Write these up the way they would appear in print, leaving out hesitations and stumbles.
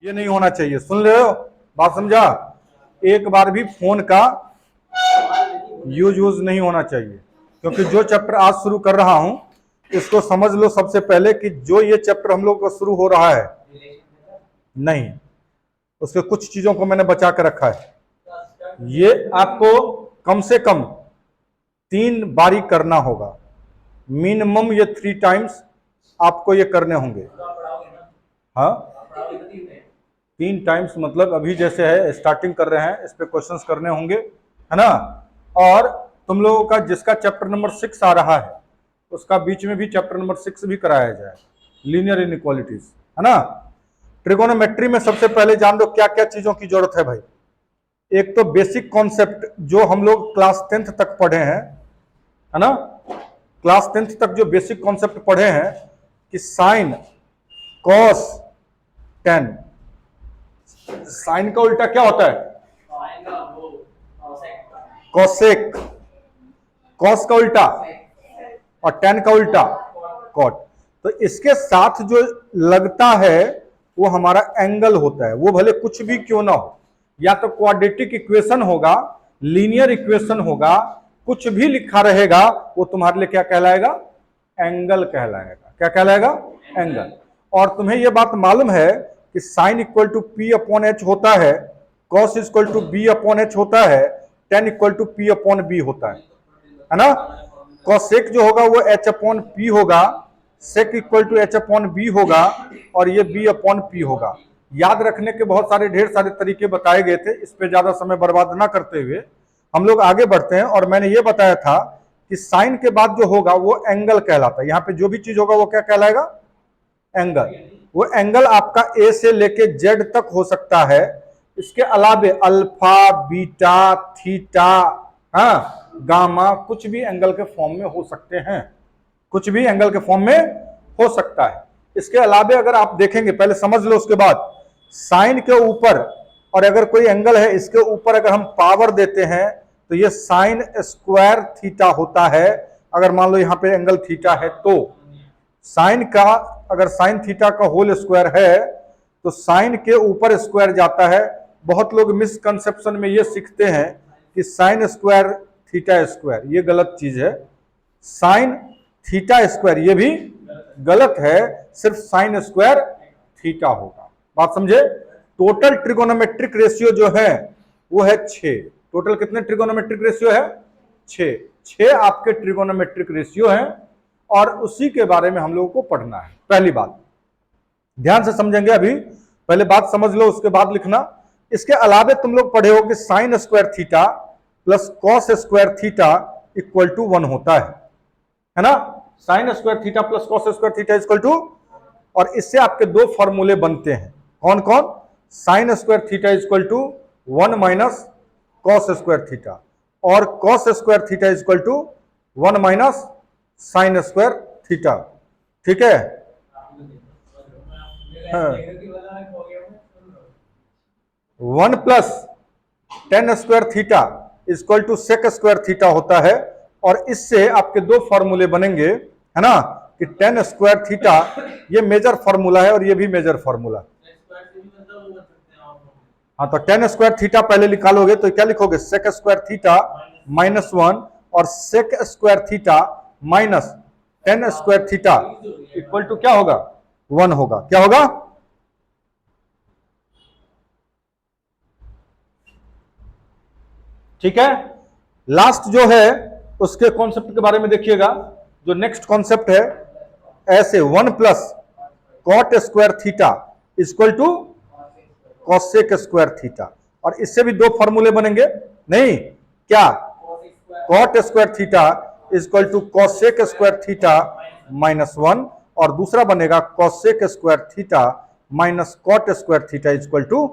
ये नहीं होना चाहिए। सुन रहे हो, बात समझा? एक बार भी फोन का यूज नहीं होना चाहिए, क्योंकि जो चैप्टर आज शुरू कर रहा हूं इसको समझ लो सबसे पहले कि जो ये चैप्टर हम लोग का शुरू हो रहा है, नहीं, उसके कुछ चीजों को मैंने बचा कर रखा है। ये आपको कम से कम 3 बारी करना होगा, मिनिमम ये 3 टाइम्स आपको ये करने होंगे। हाँ, 3 टाइम्स मतलब अभी जैसे है स्टार्टिंग कर रहे हैं, इस पे क्वेश्चंस करने होंगे, है ना। और तुम लोगों का जिसका चैप्टर नंबर 6 आ रहा है उसका बीच में भी चैप्टर नंबर 6 भी कराया जाए, लीनियर इनइक्वालिटीज, है ना। ट्रिगोनोमेट्री में सबसे पहले जान लो क्या क्या चीजों की जरूरत है भाई। एक तो बेसिक कॉन्सेप्ट जो हम लोग क्लास 10th तक पढ़े हैं, है ना, क्लास 10th तक जो बेसिक कॉन्सेप्ट पढ़े हैं कि साइन, कॉस, टेन। साइन का उल्टा क्या होता है? कॉसेक। कॉस का उल्टा और टेन का उल्टा कॉट। तो इसके साथ जो लगता है वो हमारा एंगल होता है, वो भले कुछ भी क्यों ना हो, या तो क्वाड्रेटिक इक्वेशन होगा, लीनियर इक्वेशन होगा, कुछ भी लिखा रहेगा वो तुम्हारे लिए क्या कहलाएगा? एंगल कहलाएगा। क्या कहलाएगा? एंगल। और तुम्हें यह बात मालूम है कि sine equal to P upon H होता है, cos equal to B upon H होता है, tan equal to P upon B होता है ना। कॉसेक जो होगा वो एच अपॉन पी होगा, sec equal to H upon B होगा, और ये बी अपॉन पी होगा। याद रखने के बहुत सारे ढेर सारे तरीके बताए गए थे, इस पे ज्यादा समय बर्बाद ना करते हुए हम लोग आगे बढ़ते हैं। और मैंने ये बताया था कि साइन के बाद जो होगा वो एंगल कहलाता है। यहाँ पे जो भी चीज होगा वो क्या कहलाएगा? एंगल। वो एंगल आपका ए से लेके जेड तक हो सकता है, इसके अलावे अल्फा, बीटा, थीटा, हाँ, गामा, कुछ भी एंगल के फॉर्म में हो सकते हैं, कुछ भी एंगल के फॉर्म में हो सकता है। इसके अलावे अगर आप देखेंगे, पहले समझ लो, उसके बाद साइन के ऊपर और अगर कोई एंगल है इसके ऊपर अगर हम पावर देते हैं तो ये साइन स्क्वायर थीटा होता है। अगर मान लो यहां पे एंगल थीटा है तो साइन का, अगर साइन थीटा का होल स्क्वायर है तो साइन के ऊपर स्क्वायर जाता है। बहुत लोग मिसकंसेप्शन में ये सीखते हैं कि साइन स्क्वायर थीटा स्क्वायर, ये गलत चीज है। साइन थीटा स्क्वायर ये भी गलत है, सिर्फ साइन स्क्वायर थीटा होगा। बात समझे? टोटल ट्रिगोनोमेट्रिक रेशियो जो है वो है 6। टोटल कितने ट्रिगोनोमेट्रिक रेशियो है? 6। 6 आपके ट्रिगोनोमेट्रिक रेशियो हैं और उसी के बारे में हम लोगों को पढ़ना है। पहली बात ध्यान से समझेंगे, अभी पहले बात समझ लो उसके बाद लिखना। इसके अलावे तुम लोग पढ़े हो कि sine square theta plus cos square theta equal to 1 होता है ना। Sine square theta plus cos square theta equal to, और इससे आपके 2 फॉर्मूले बनते हैं। कौन कौन? Sine square theta equal to 1 minus cos square theta, और cos square theta equal to 1 minus sine square theta. ठीक है? हाँ। 1 plus tan square theta equal to sec square theta होता है, और इससे आपके 2 फॉर्मूले बनेंगे, है ना, कि टेन स्क्वायर थीटा ये मेजर फॉर्मूला है और ये भी मेजर फॉर्मूला। हाँ, तो टेन स्क्वायर थीटा पहले निकालोगे तो क्या लिखोगे? सेक स्क्वायर थीटा माइनस 1 और sec square theta minus tan square theta equal to क्या होगा? 1 होगा। क्या होगा? ठीक है। लास्ट जो है उसके कॉन्सेप्ट के बारे में देखिएगा। जो नेक्स्ट कॉन्सेप्ट है, ऐसे 1 plus cot square theta equal to cosec square theta, और इससे भी 2 फॉर्मूले बनेंगे। नहीं, क्या? Cot square theta equal to cosec square theta minus 1, और दूसरा बनेगा cosec square theta minus cot square theta equal to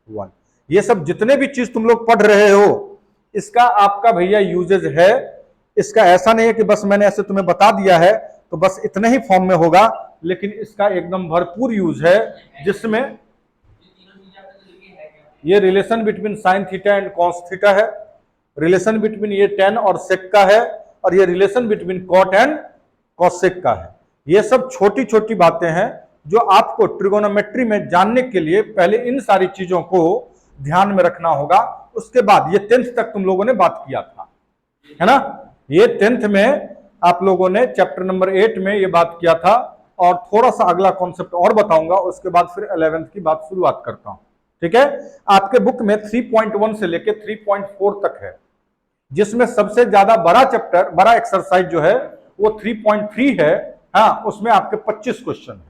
1। ये सब जितने भी चीज तुम लोग पढ़ रहे हो इसका आपका भैया यूजेज है। इसका ऐसा नहीं है कि बस मैंने ऐसे तुम्हें बता दिया है तो बस इतने ही फॉर्म में होगा, लेकिन इसका एकदम भरपूर यूज है, जिसमें ये relation between sine theta and cos theta है, रिलेशन बिटवीन ये टेन और सेक का है, और ये relation between cot and cosec का है। ये सब छोटी छोटी बातें हैं जो आपको ट्रिगोनोमेट्री में जानने के लिए पहले इन सारी चीजों को ध्यान में रखना होगा। उसके बाद ये 10th तक तुम लोगों ने बात किया था, है ना। ये 10th में आप लोगों ने चैप्टर नंबर 8 में ये बात किया था, और थोड़ा सा अगला कॉन्सेप्ट और बताऊंगा, उसके बाद फिर 11th की बात शुरुआत करता हूं। ठीक है, आपके बुक में 3.1 से लेके 3.4 तक है, जिसमें सबसे ज्यादा बड़ा चैप्टर, बड़ा एक्सरसाइज जो है वो 3.3 है। हाँ, उसमें आपके 25 क्वेश्चन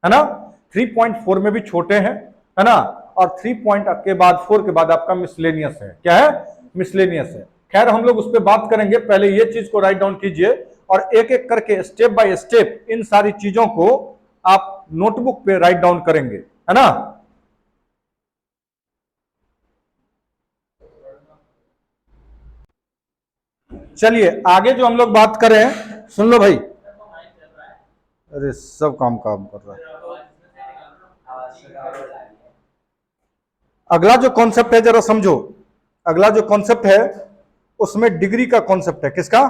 है ना। 3.4 में भी छोटे हैं, है ना, और 3 पॉइंट के बाद 4 के बाद आपका मिसलेनियस है। क्या है? मिसलेनियस है। खैर, हम लोग उस पर बात करेंगे, पहले ये चीज को राइट डाउन कीजिए, और एक एक करके स्टेप बाय स्टेप इन सारी चीजों को आप नोटबुक पे राइट डाउन करेंगे, है ना। चलिए आगे जो हम लोग बात करें, सुन लो भाई। अरे सब काम कर रहा है। अगला जो कॉन्सेप्ट है जरा समझो। अगला जो कॉन्सेप्ट है उसमें डिग्री का कॉन्सेप्ट है। किसका?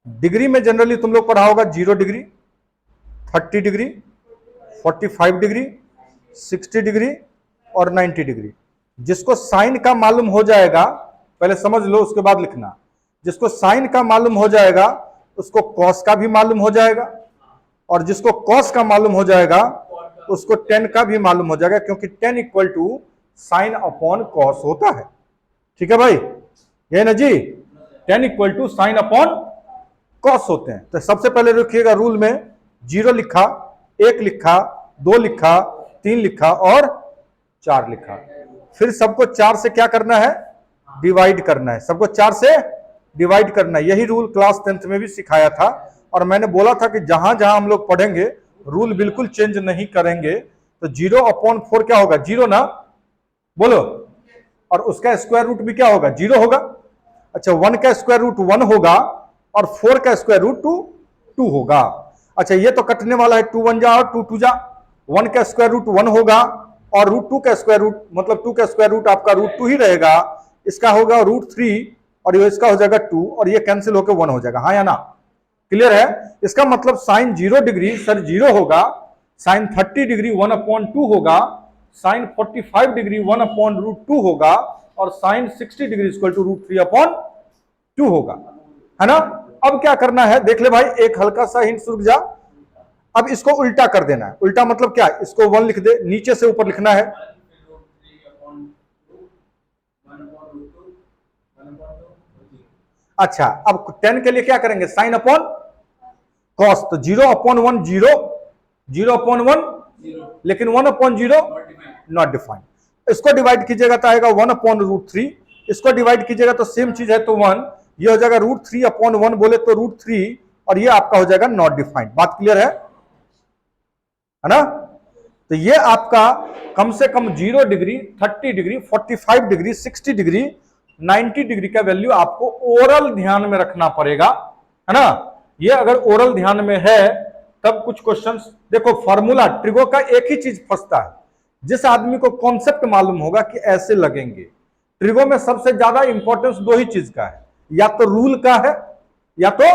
डिग्री में जनरली तुम लोग पढ़ा होगा 0 डिग्री, 30 डिग्री, 45 डिग्री, 60 डिग्री और 90 डिग्री। जिसको साइन का मालूम हो जाएगा, पहले समझ लो उसके बाद लिखना। जिसको साइन का मालूम हो जाएगा उसको कॉस का भी मालूम हो जाएगा, और जिसको कॉस का मालूम हो जाएगा उसको टेन का भी मालूम हो जाएगा, क्योंकि tan equal to sine upon cos होता है। ठीक है भाई, ये ना जी, tan equal to sine upon cos होते हैं। तो सबसे पहले रखिएगा रूल में 0 लिखा, 1 लिखा, 2 लिखा, 3 लिखा और 4 लिखा। फिर सबको 4 से क्या करना है? डिवाइड करना है। सबको 4 से डिवाइड करना है। यही रूल क्लास 10th में भी सिखाया था, और मैंने बोला था कि जहां जहां हम लोग पढ़ेंगे रूल बिल्कुल चेंज नहीं करेंगे। तो 0/4 क्या होगा? 0 ना, बोलो। और उसका स्क्वायर रूट भी क्या होगा? 0 होगा। अच्छा, 1 का स्क्वायर रूट 1 होगा, और 4 का स्क्वायर रूट 2 होगा। अच्छा, ये तो कटने वाला है, 2 1 जा और 2 2 जा। 1 का स्क्वायर रूट 1 होगा, और रूट 2 का स्क्वायर रूट, मतलब 2 का स्क्वायर रूट आपका रूट 2 ही रहेगा। इसका होगा रूट 3, और ये इसका हो जाएगा 2, और ये कैंसिल होकर 1 हो जाएगा। हाँ या ना? क्लियर है? इसका मतलब साइन 0 डिग्री सर 0 होगा, साइन 30 डिग्री 1/2 होगा, साइन 45 डिग्री 1/√2 होगा, और साइन 60 डिग्री इक्वल टू √3/2 होगा, है ना। अब क्या करना है देख ले भाई, एक हल्का सा हिंट रुक जा। अब इसको उल्टा कर देना है। उल्टा मतलब क्या? इसको 1 लिख दे, नीचे से ऊपर लिखना है। अच्छा, अब 10 के लिए क्या करेंगे? Sign upon cos. तो 0/1 0, 0/1 लेकिन 1/0 नॉट डिफाइंड। इसको डिवाइड कीजिएगा तो आएगा 1/√3। इसको डिवाइड कीजिएगा तो सेम चीज है, तो 1। ये हो जाएगा √3/1 बोले तो √3, और ये आपका हो जाएगा नॉट डिफाइंड। बात क्लियर है ना? तो ये आपका कम से कम 0 degree, 30 degree, 45 degree, 60 degree, 90 degree का वैल्यू आपको ओरल ध्यान में रखना पड़ेगा, है ना। ये अगर ओरल ध्यान में है तब कुछ क्वेश्चंस देखो। फॉर्मूला ट्रिगो का एक ही चीज फंसता है, जिस आदमी को कॉन्सेप्ट मालूम होगा कि ऐसे लगेंगे। ट्रिगो में सबसे ज्यादा इंपॉर्टेंस 2 ही चीज का है, या तो रूल का है, या तो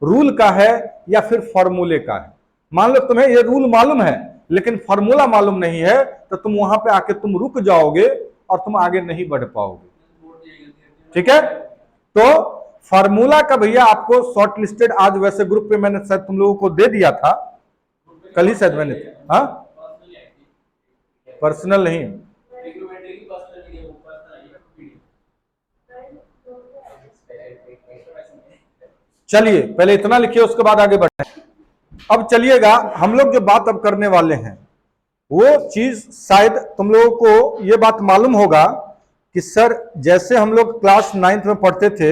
रूल का है, या फिर फॉर्मूले का है। मान लो तुम्हें ये रूल मालूम है लेकिन फॉर्मूला मालूम नहीं है, तो तुम वहां पे आके तुम रुक जाओगे और तुम आगे नहीं बढ़ पाओगे। ठीक है, तो फॉर्मूला का भैया आपको शॉर्ट लिस्टेड आज वैसे ग्रुप पे मैंने शायद तुम लोगों को दे दिया था, कल ही शायद मैंने। हाँ, पर्सनल नहीं, चलिए पहले इतना लिखिए उसके बाद आगे बढ़े। अब चलिएगा, हम लोग जो बात अब करने वाले हैं वो चीज शायद तुम लोगों को ये बात मालूम होगा कि सर जैसे हम लोग क्लास 9th में पढ़ते थे,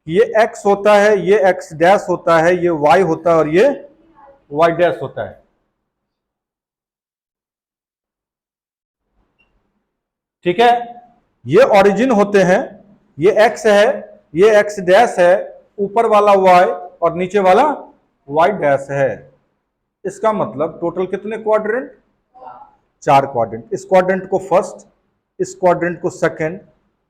ये x होता है, ये x डैश होता है, ये y होता है और ये y डैश होता है। ठीक है, ये ओरिजिन होते हैं, ये x है, ये x डैश है, ऊपर वाला y और नीचे वाला y डैश है। इसका मतलब टोटल कितने क्वाड्रेंट? 4 क्वाड्रेंट। इस क्वाड्रेंट को फर्स्ट, इस क्वाड्रेंट को सेकंड,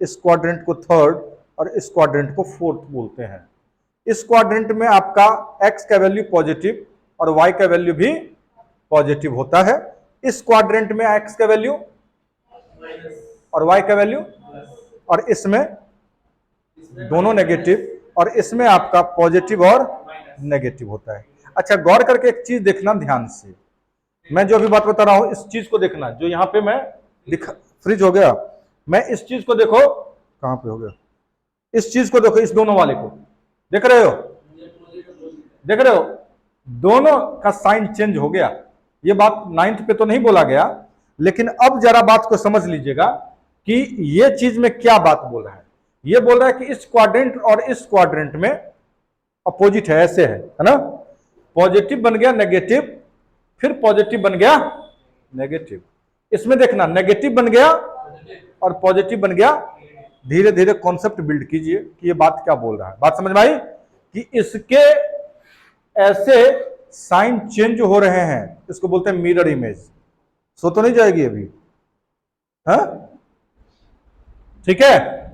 इस क्वाड्रेंट को थर्ड और इस क्वाड्रेंट को फोर्थ बोलते हैं। इस क्वाड्रेंट में आपका x का वैल्यू पॉजिटिव और y का वैल्यू भी पॉजिटिव होता है। इस क्वाड्रेंट में एक्स का वैल्यू और वाई का वैल्यू, और इसमें दोनों नेगेटिव, और इसमें आपका पॉजिटिव और नेगेटिव होता है। अच्छा, गौर करके एक चीज देखना ध्यान से, मैं जो अभी बात बता रहा हूं इस चीज को देखना, जो यहां पे मैं फ्रिज हो गया, मैं इस चीज को देखो, कहां पे हो गया, इस चीज को देखो, इस दोनों वाले को देख रहे हो, देख रहे हो, दोनों का साइन चेंज हो गया। ये बात 9th पे तो नहीं बोला गया, लेकिन अब जरा बात को समझ लीजिएगा कि ये चीज में क्या बात बोल रहा है। ये बोल रहा है कि इस क्वाड्रेंट और इस क्वाड्रेंट में अपोजिट है, ऐसे है ना, पॉजिटिव बन गया नेगेटिव, फिर पॉजिटिव बन गया नेगेटिव। इसमें देखना नेगेटिव बन गया और पॉजिटिव बन गया। धीरे धीरे कॉन्सेप्ट बिल्ड कीजिए कि ये बात क्या बोल रहा है। बात समझ में आई कि इसके ऐसे साइन चेंज हो रहे हैं, इसको बोलते हैं मिरर इमेज। सो तो नहीं जाएगी अभी, हाँ ठीक है।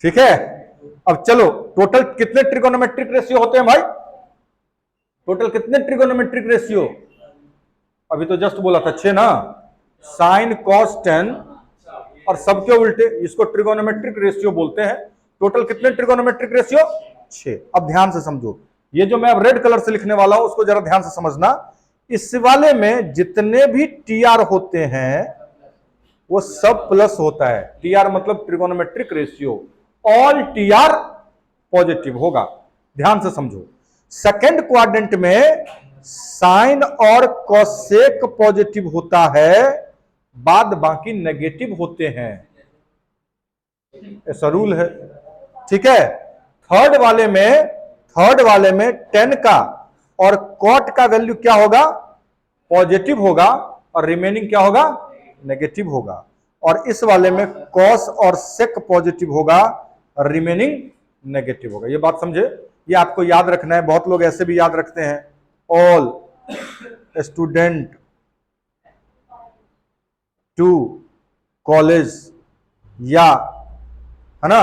ठीक है, अब चलो, टोटल कितने ट्रिगोनोमेट्रिक रेशियो होते हैं भाई, टोटल कितने ट्रिगोनोमेट्रिक रेशियो, अभी तो जस्ट बोला था 6 ना, साइन कॉस टेन और सबके उल्टे, इसको ट्रिगोनोमेट्रिक रेशियो बोलते हैं। टोटल कितने ट्रिगोनोमेट्रिक रेशियो, 6। अब ध्यान से समझो, ये जो मैं अब रेड कलर से लिखने वाला हूं उसको जरा ध्यान से समझना। इस वाले में जितने भी टीआर होते हैं वो सब प्लस होता है। टीआर मतलब trigonometric ratio, all TR positive होगा। ध्यान से समझो, सेकेंड क्वाड्रेंट में साइन और कोसेक पॉजिटिव होता है, बाद बाकी नेगेटिव होते हैं, ऐसा रूल है। ठीक है, थर्ड वाले में टेन का और कॉट का वैल्यू क्या होगा, पॉजिटिव होगा, और रिमेनिंग क्या होगा, नेगेटिव होगा। और इस वाले में कॉस और सेक पॉजिटिव होगा और रिमेनिंग नेगेटिव होगा। ये बात समझे, ये आपको याद रखना है। बहुत लोग ऐसे भी याद रखते हैं, ऑल स्टूडेंट टू कॉलेज, या है ना,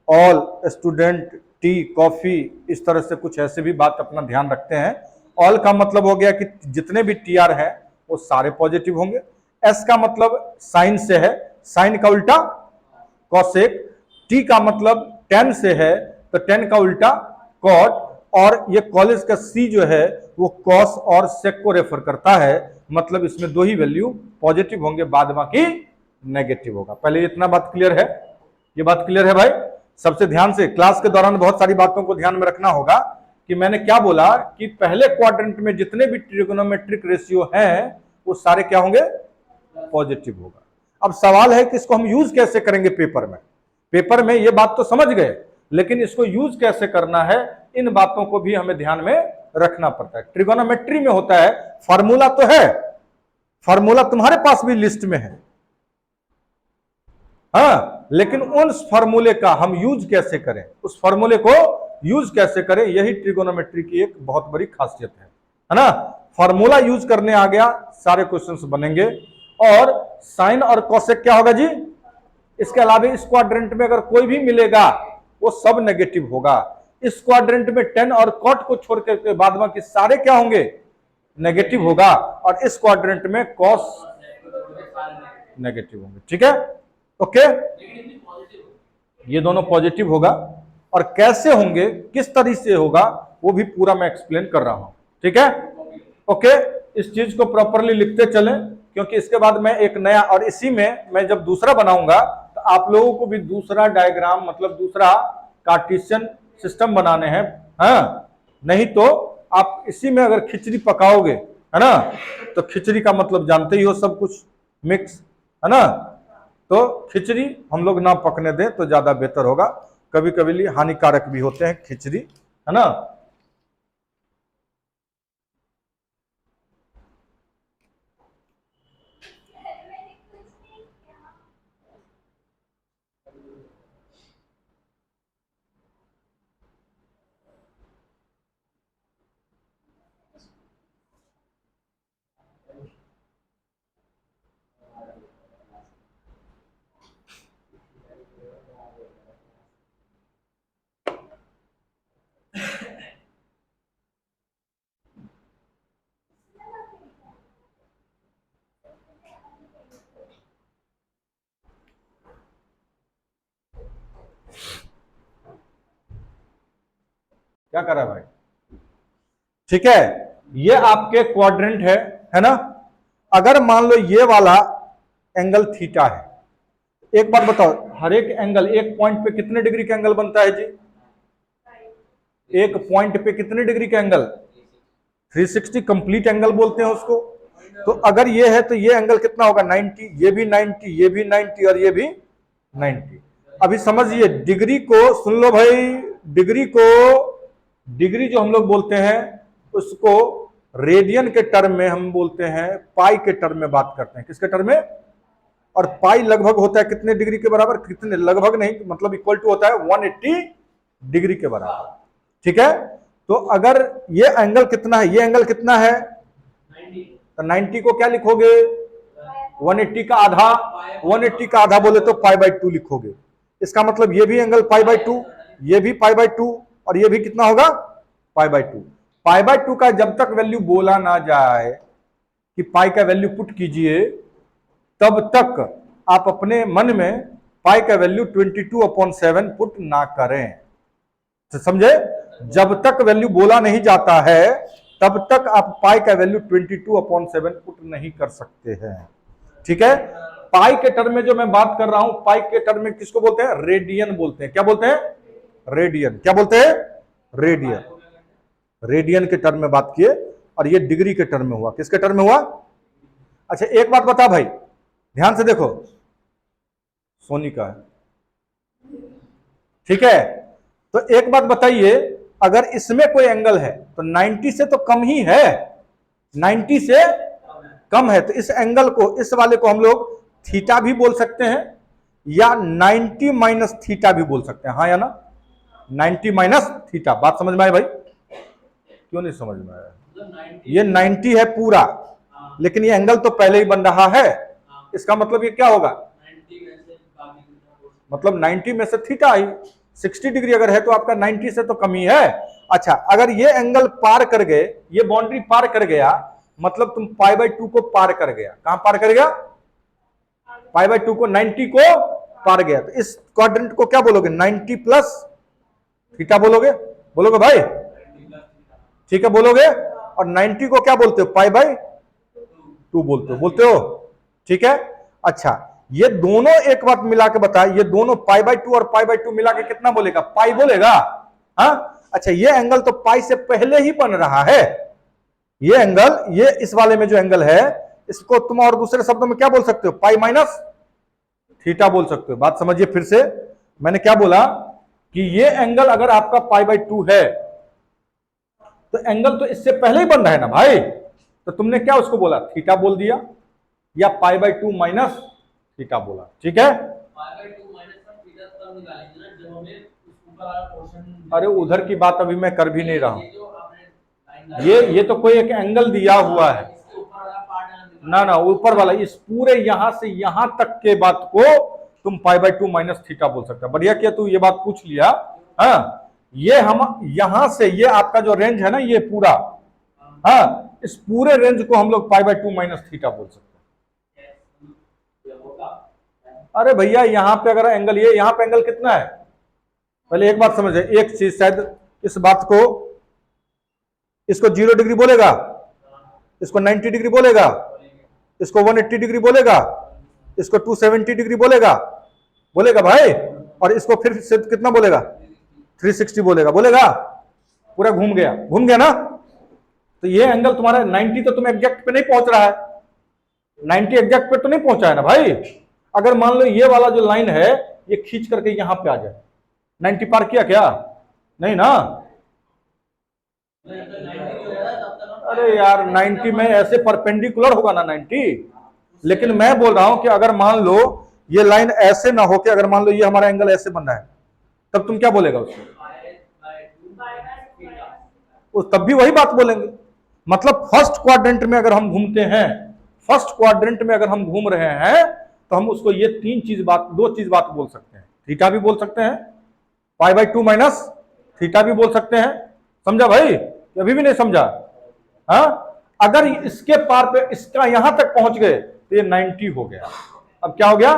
ऑल स्टूडेंट टी कॉफी, इस तरह से कुछ ऐसे भी बात अपना ध्यान रखते हैं। ऑल का मतलब हो गया कि जितने भी टीआर है वो सारे पॉजिटिव होंगे। एस का मतलब साइन से है, साइन का उल्टा कॉसेक। टी का मतलब टेन से है, तो टेन का उल्टा कॉट। और ये कॉलेज का सी जो है वो कॉस और सेक को रेफर करता है, मतलब इसमें दो ही वैल्यू पॉजिटिव होंगे, बाद बाकी नेगेटिव होगा। पहले इतना बात क्लियर है, ये बात क्लियर है भाई। सबसे ध्यान से क्लास के दौरान बहुत सारी बातों को ध्यान में रखना होगा कि मैंने क्या बोला कि पहले क्वाड्रेंट में जितने भी ट्रिगोनोमेट्रिक रेशियो हैं वो सारे क्या होंगे, पॉजिटिव होगा। अब सवाल है कि इसको हम यूज कैसे करेंगे पेपर में। पेपर में ये बात तो समझ गए, लेकिन इसको यूज कैसे करना है, इन बातों को भी हमें ध्यान में रखना पड़ता है। ट्रिगोनोमेट्री में होता है, फार्मूला तो है, फार्मूला तुम्हारे पास भी लिस्ट में है, हाँ, लेकिन उस फार्मूले का हम यूज कैसे करें, उस फार्मूले को यूज कैसे करें, यही ट्रिगोनोमेट्री की एक बहुत बड़ी खासियत है ना। फार्मूला यूज करने आ गया, सारे क्वेश्चंस बनेंगे। और साइन और कोसेक क्या होगा जी, इसके अलावा इस क्वाड्रेंट में अगर कोई भी मिलेगा वो सब नेगेटिव होगा। इस क्वाड्रेंट में टेन और कॉट को छोड़ के बाद बाकी सारे क्या होंगे, नेगेटिव होगा। और इस क्वाड्रेंट में कॉस नेगेटिव होंगे। ठीक है, ओके, ये दोनों पॉजिटिव होगा। और कैसे होंगे, किस तरह से होगा, वो भी पूरा मैं एक्सप्लेन कर रहा हूं। ठीक है, ओके, इस चीज को प्रॉपरली लिखते चलें, क्योंकि इसके बाद मैं एक नया, और इसी में मैं जब दूसरा बनाऊंगा तो आप लोगों को भी दूसरा डायग्राम, मतलब दूसरा कार्टेशियन सिस्टम बनाने हैं। हाँ, नहीं तो आप इसी में अगर खिचड़ी पकाओगे, है ना, तो खिचड़ी का मतलब जानते ही हो, सब कुछ मिक्स, है ना। तो खिचड़ी हम लोग ना पकने दें तो ज्यादा बेहतर होगा। कभी कभी हानिकारक भी होते हैं खिचड़ी, है ना। क्या कर रहा है भाई? ठीक है, ये आपके क्वाड्रेंट है ना। अगर मान लो ये वाला एंगल थीटा है, एक बात बताओ, हर एक एंगल एक पॉइंट पे कितने डिग्री का एंगल बनता है जी? एक पॉइंट पे कितने डिग्री का एंगल? 360 कंप्लीट एंगल बोलते हैं उसको। तो अगर ये है तो ये एंगल कितना होगा? 90, ये भी 90, ये भी 90 और ये भी 90। अभी समझिए डिग्री को, सुन लो भाई, डिग्री जो हम लोग बोलते हैं उसको रेडियन के टर्म में हम बोलते हैं, पाई के टर्म में बात करते हैं। किसके टर्म में? और पाई लगभग होता है कितने डिग्री के बराबर? कितने, लगभग नहीं, मतलब इक्वल टू होता है 180 डिग्री के बराबर। ठीक है, तो अगर ये एंगल कितना है, ये एंगल कितना है 90, तो 90 को क्या लिखोगे? 180 का आधा, 180 का आधा बोले तो π/2 लिखोगे। इसका मतलब ये भी एंगल π/2, ये भी π/2 और ये भी कितना होगा? π/2। π/2 का जब तक वैल्यू बोला ना जाए कि पाई का वैल्यू पुट कीजिए, तब तक आप अपने मन में पाई का वैल्यू 22/7 पुट ना करें। तो समझे? जब तक वैल्यू बोला नहीं जाता है तब तक आप पाई का वैल्यू 22/7 पुट नहीं कर सकते हैं। ठीक है, पाई के टर्म में जो मैं बात कर रहा हूं, पाई के टर्म में किसको बोलते हैं? रेडियन बोलते हैं। क्या बोलते हैं? रेडियन। क्या बोलते हैं? रेडियन। रेडियन के टर्म में बात किए, और ये डिग्री के टर्म में हुआ। किसके टर्म में हुआ? अच्छा एक बात बता भाई, ध्यान से देखो, सोनी का है, ठीक है, तो एक बात बताइए, अगर इसमें कोई एंगल है तो 90 से तो कम ही है, 90 से कम है, तो इस एंगल को, इस वाले को हम लोग थीटा भी बोल सकते हैं या 90 माइनस थीटा भी बोल सकते हैं। हाँ या ना? 90 माइनस थीटा। बात समझ में आए भाई? क्यों नहीं समझ में आया? ये 90 है पूरा, लेकिन ये एंगल तो पहले ही बन रहा है। इसका मतलब ये क्या होगा? मतलब 90 में से थीटा आई, 60 डिग्री अगर है तो आपका 90 से तो कम ही है। अच्छा, अगर ये एंगल पार कर गए, ये बाउंड्री पार कर गया, मतलब तुम π/2 को पार कर गया। कहां पार कर गया? π/2 को, 90 को पार गया। तो इस क्वाड्रेंट को क्या बोलोगे? 90 प्लस थीटा बोलोगे? बोलोगे भाई? ठीक है, बोलोगे। और 90 को क्या बोलते हो? π/2 बोलते हो। ठीक है, अच्छा ये दोनों, एक बात मिला के बताए, ये दोनों π/2 और π/2 मिला के कितना बोलेगा? पाई बोलेगा। हाँ, अच्छा ये एंगल तो पाई से पहले ही बन रहा है। ये एंगल, ये इस वाले में जो एंगल है, इसको तुम और दूसरे शब्दों में क्या बोल सकते हो? पाई माइनस थीटा बोल सकते हो। बात समझिए फिर से, मैंने क्या बोला कि ये एंगल अगर आपका π/2 है तो एंगल तो इससे पहले ही बन रहा है ना भाई, तो तुमने क्या उसको बोला? थीटा बोल दिया, या π/2 माइनस थीटा बोला। ठीक है, अरे उधर की बात अभी मैं कर भी नहीं रहा हूं। ये तो कोई एक एंगल दिया हुआ है ना, ऊपर वाला, इस पूरे यहां से यहां तक के बात को तुम π/2 माइनस थीटा बोल सकते हो। बढ़िया किया तू ये बात पूछ लिया। हाँ, ये हम यहां से, ये आपका जो रेंज है ना, ये पूरा, हाँ, इस पूरे रेंज को हम लोग π/2 माइनस थीटा बोल सकते हैं। अरे भैया यहां पे अगर एंगल, ये यहां पे एंगल कितना है? पहले एक बात समझे, एक चीज, शायद इस बात को, इसको 0 डिग्री बोलेगा, इसको 90 डिग्री बोलेगा, इसको 180 डिग्री बोलेगा, इसको 270 डिग्री बोलेगा भाई, और इसको फिर से कितना बोलेगा? 360 बोलेगा। पूरा घूम गया ना। तो ये एंगल तुम्हारा 90 तो तुम एग्जैक्ट पे नहीं पहुंच रहा है, 90 एग्जैक्ट पे तो नहीं पहुंचा है ना भाई। अगर मान लो ये वाला जो लाइन है, ये खींच करके यहां पे आ जाए, 90 पार किया क्या? नहीं ना। अरे यार 90 में ऐसे परपेंडिकुलर होगा ना 90, लेकिन मैं बोल रहा हूं कि अगर मान लो ये लाइन ऐसे ना हो, कि अगर मान लो ये हमारा एंगल ऐसे बन रहा है, तब तुम क्या बोलेगा उसको? तब भी वही बात बोलेंगे। मतलब फर्स्ट क्वाड्रेंट में अगर हम घूमते हैं, फर्स्ट क्वाड्रेंट में अगर हम घूम रहे हैं, तो हम उसको ये दो चीज बात बोल सकते हैं। थीटा भी बोल सकते हैं, π/2 माइनस थीटा भी बोल सकते हैं। समझा भाई? अभी भी नहीं समझा? हाँ, अगर इसके पार पे, इसका यहां तक पहुंच गए तो ये 90 हो गया। अब क्या हो गया?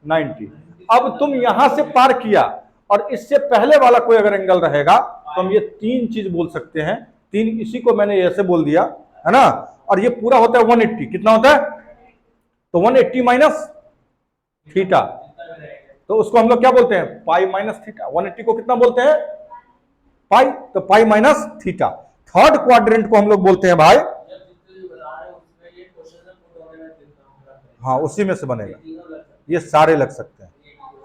90। अब तुम यहां से पार किया और इससे पहले वाला कोई अगर एंगल रहेगा तो हम ये तीन चीज बोल सकते हैं। तीन, इसी को मैंने ऐसे बोल दिया है ना। और ये पूरा होता है 180, कितना होता है? तो 180 माइनस थीटा, तो उसको हम लोग क्या बोलते हैं? Pi minus theta. 180 को कितना बोलते हैं? पाई, तो pi minus theta. Third quadrant को हम लोग बोलते हैं भाई, हाँ उसी में से बनेगा, ये सारे लग सकते हैं।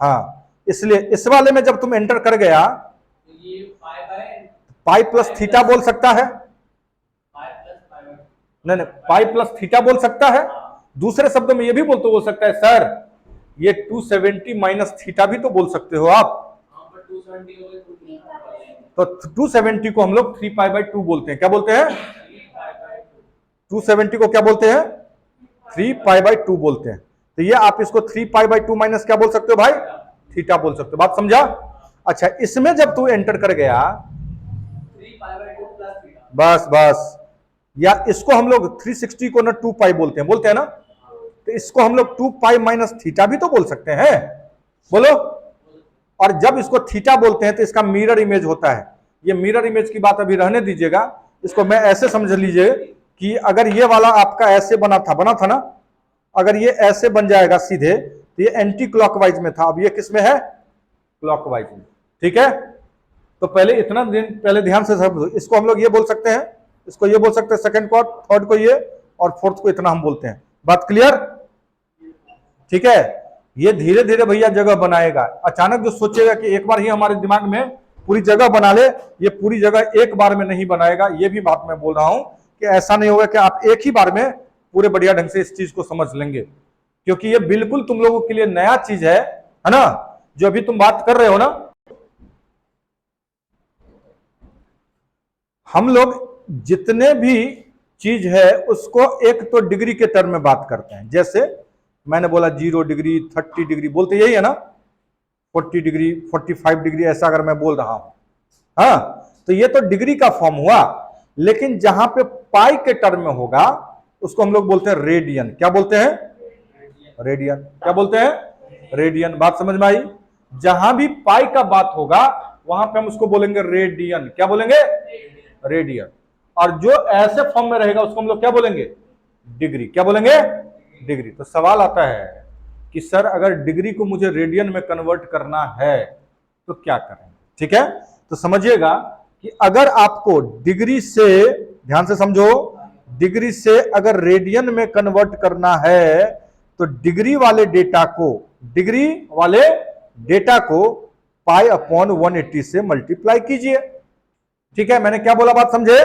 हाँ इसलिए इस वाले में जब तुम एंटर कर गया, पाई प्लस थीटा बोल सकता है, नहीं नहीं, पाई प्लस थीटा बोल सकता है। दूसरे शब्दों में ये भी बोल सकता है सर ये 270 माइनस थीटा भी तो बोल सकते हो आप। तो 270 को हम लोग 3π/2 बोलते हैं। क्या बोलते हैं? 270 को क्या बोलते हैं? 3π/2 बोलते हैं। तो ये आप इसको 3π/2 माइनस क्या बोल सकते हो भाई? थीटा बोल सकते हो। बात समझा? अच्छा, इसमें जब तू एंटर कर गया, 3π/2 प्लस थीटा, बस बस, या इसको हम लोग 360 को ना 2π बोलते हैं ना, तो इसको हम लोग 2π माइनस थीटा भी तो बोल सकते हैं, बोलो। और जब इसको थीटा बोलते हैं तो इसका मिरर इमेज होता है। ये मिरर इमेज की बात अभी रहने दीजिएगा, इसको मैं ऐसे समझ लीजिए कि अगर ये वाला आपका ऐसे बना था ना, अगर ये ऐसे बन जाएगा सीधे तो ये एंटी क्लॉकवाइज में था, अब ये किस में है? क्लॉकवाइज में। ठीक है, तो पहले इतना दिन पहले ध्यान से समझो। इसको हम लोग ये बोल सकते हैं, इसको ये बोल सकते हैं सेकंड को, थर्ड को ये, और फोर्थ को इतना हम बोलते हैं। बात क्लियर? ठीक है, ये धीरे धीरे भैया जगह बनाएगा। अचानक जो सोचेगा कि एक बार ही हमारे दिमाग में पूरी जगह बना ले, ये पूरी जगह एक बार में नहीं बनाएगा। ये भी बात मैं बोल रहा हूं कि ऐसा नहीं होगा कि आप एक ही बार में पूरे बढ़िया ढंग से इस चीज को समझ लेंगे, क्योंकि ये बिल्कुल तुम लोगों के लिए नया चीज है ना, जो अभी तुम बात कर रहे हो ना। हम लोग जितने भी चीज है उसको एक तो डिग्री के टर्म में बात करते हैं। जैसे मैंने बोला 0 डिग्री, 30 डिग्री बोलते यही है ना, 40 डिग्री, 45 डिग्री, ऐसा अगर मैं बोल रहा हूं, हाँ, तो ये तो डिग्री का फॉर्म हुआ। लेकिन जहां पे पाई के टर्म में होगा उसको हम लोग बोलते हैं रेडियन। क्या बोलते हैं? रेडियन। क्या बोलते हैं? रेडियन। बात समझ में आई? जहां भी पाई का बात होगा वहां पे हम उसको बोलेंगे रेडियन। क्या बोलेंगे? रेडियन। और जो ऐसे फॉर्म में रहेगा उसको हम लोग क्या बोलेंगे? डिग्री। क्या बोलेंगे? डिग्री। तो सवाल आता है कि सर अगर डिग्री को मुझे रेडियन में कन्वर्ट करना है तो क्या करें? ठीक है, तो समझिएगा कि अगर आपको डिग्री से, ध्यान से समझो, डिग्री से अगर रेडियन में कन्वर्ट करना है तो डिग्री वाले डेटा को π/180 से मल्टीप्लाई कीजिए। ठीक है, मैंने क्या बोला, बात समझे?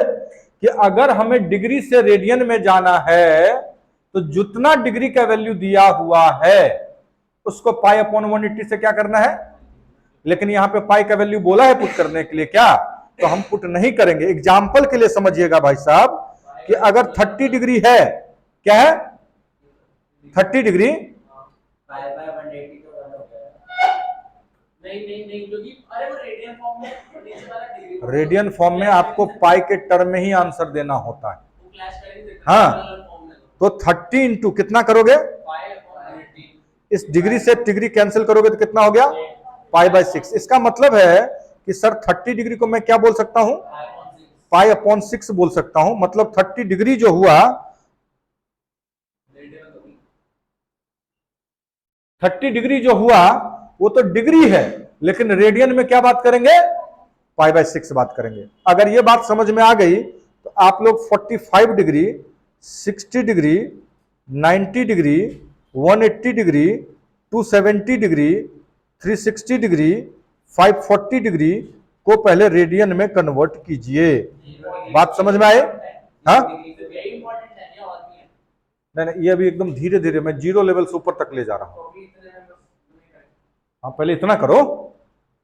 कि अगर हमें डिग्री से रेडियन में जाना है तो जितना डिग्री का वैल्यू दिया हुआ है उसको π/180 से क्या करना है। लेकिन यहां पे पाई का वैल्यू बोला है पुट करने के लिए, क्या? तो हम पुट नहीं करेंगे। एग्जाम्पल के लिए समझिएगा भाई साहब कि अगर 30 डिग्री है, क्या है? 30 डिग्री, π/180 तो 1 हो गया। नहीं, क्योंकि अरे वो रेडियन फॉर्म में नीचे वाला डिग्री, रेडियन फॉर्म में आपको पाई के टर्म में ही आंसर देना होता है। वो क्लैश कर ही देता है। हाँ, तो 30 इंटू कितना करोगे? π/180, इस डिग्री से डिग्री कैंसिल करोगे तो कितना हो गया? π/6। इसका मतलब है कि सर 30 डिग्री को मैं क्या बोल सकता हूं? π/6 बोल सकता हूं। मतलब 30 डिग्री जो हुआ, 30 डिग्री जो हुआ वो तो डिग्री है, लेकिन रेडियन में क्या बात करेंगे? π/6 बात करेंगे। अगर ये बात समझ में आ गई तो आप लोग 45 degree, 60 degree, 90 degree, 180 degree, 270 degree, 360 degree, 540 degree को पहले रेडियन में कन्वर्ट कीजिए। बात समझ में आए? हाँ, यही इंपॉर्टेंट है या और भी है? नहीं, ये अभी एकदम धीरे धीरे मैं 0 लेवल से ऊपर तक ले जा रहा हूं। हाँ, पहले इतना करो।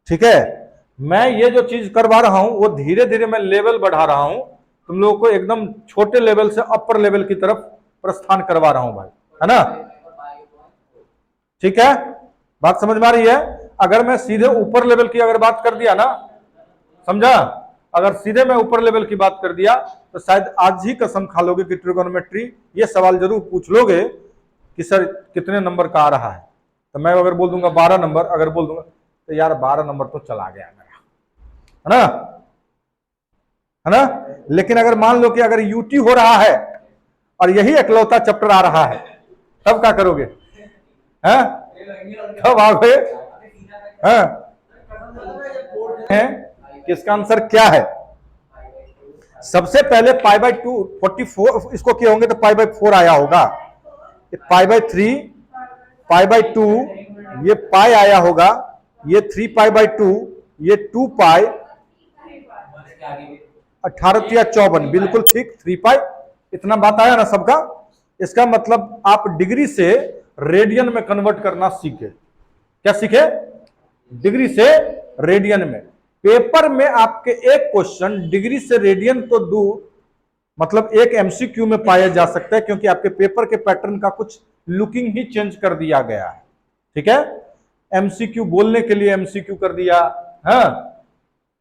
ठीक है, मैं ये जो चीज करवा रहा हूं वो धीरे धीरे मैं लेवल बढ़ा रहा हूं, तुम लोगों को एकदम छोटे लेवल से अपर लेवल की तरफ प्रस्थान करवा रहा हूं भाई, है ना? ठीक है, बात समझ में आ रही है? अगर मैं सीधे ऊपर लेवल की अगर बात कर दिया ना, समझा? अगर सीधे मैं ऊपर लेवल की बात कर दिया तो शायद आज ही कसम खा लोगे कि ट्रिगोनोमेट्री ये सवाल जरूर पूछ लोगे कि सर कितने नंबर का आ रहा है। तो मैं अगर बोल दूंगा 12 नंबर, अगर बोल दूंगा तो यार 12 नंबर तो चला गया मेरा, है ना। लेकिन अगर मान लो कि अगर यूटी हो रहा है और यही इकलौता चैप्टर आ रहा है, तब क्या करोगे? हैं? तब आओगे? हैं कि इसका आंसर क्या है? सबसे पहले पाई बाई 2 44 इसको किए होंगे तो पाई बाई 4 आया होगा, पाई बाई 3, पाई बाई 2, ये पाई आया होगा, ये 3 पाई बाई 2, ये 2 पाई, 18 या 54, बिल्कुल ठीक, 3 पाई। इतना बात आया ना सबका। इसका मतलब आप डिग्री से रेडियन में कन्वर्ट करना सीखे। क्या सीखे? डिग्री से रेडियन में। पेपर में आपके एक क्वेश्चन डिग्री से रेडियन तो दूर, मतलब एक एमसीक्यू में पाया जा सकता है, क्योंकि आपके पेपर के पैटर्न का कुछ लुकिंग ही चेंज कर दिया गया है। ठीक है, एमसीक्यू बोलने के लिए एमसीक्यू कर दिया, हाँ,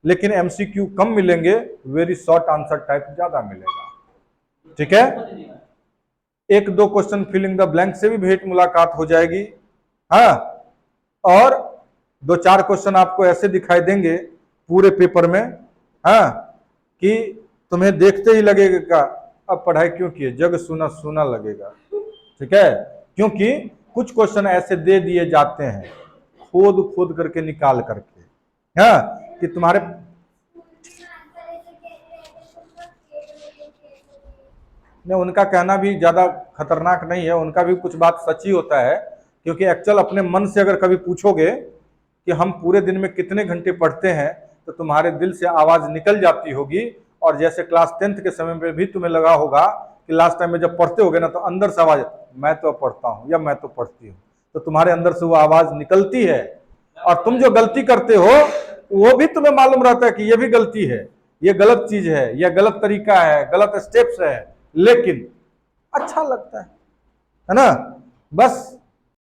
लेकिन एमसीक्यू कम मिलेंगे, वेरी शॉर्ट आंसर टाइप ज्यादा मिलेगा। ठीक है, एक दो क्वेश्चन फिलिंग द ब्लैंक से भी भेंट मुलाकात हो जाएगी, हाँ, और 2-4 क्वेश्चन आपको ऐसे दिखाई देंगे पूरे पेपर में, हाँ, कि तुम्हें देखते ही लगेगा अब पढ़ाई क्यों किए, जग सुना सुना लगेगा। ठीक है, क्योंकि कुछ क्वेश्चन ऐसे दे दिए जाते हैं खोद खोद करके निकाल करके, हाँ, कि तुम्हारे नहीं, उनका कहना भी ज्यादा खतरनाक नहीं है, उनका भी कुछ बात सच ही होता है, क्योंकि एक्चुअल अपने मन से अगर कभी पूछोगे कि हम पूरे दिन में कितने घंटे पढ़ते हैं, तो तुम्हारे दिल से आवाज निकल जाती होगी। और जैसे क्लास 10th के समय में भी तुम्हें लगा होगा कि लास्ट टाइम में जब पढ़ते होगे ना, तो अंदर से आवाज, मैं तो पढ़ता हूँ या मैं तो पढ़ती हूँ, तो तुम्हारे अंदर से वो आवाज निकलती है। और तुम जो गलती करते हो वो भी तुम्हें मालूम रहता है कि ये भी गलती है, ये गलत चीज है, यह गलत तरीका है, गलत स्टेप्स है, लेकिन अच्छा लगता है ना। बस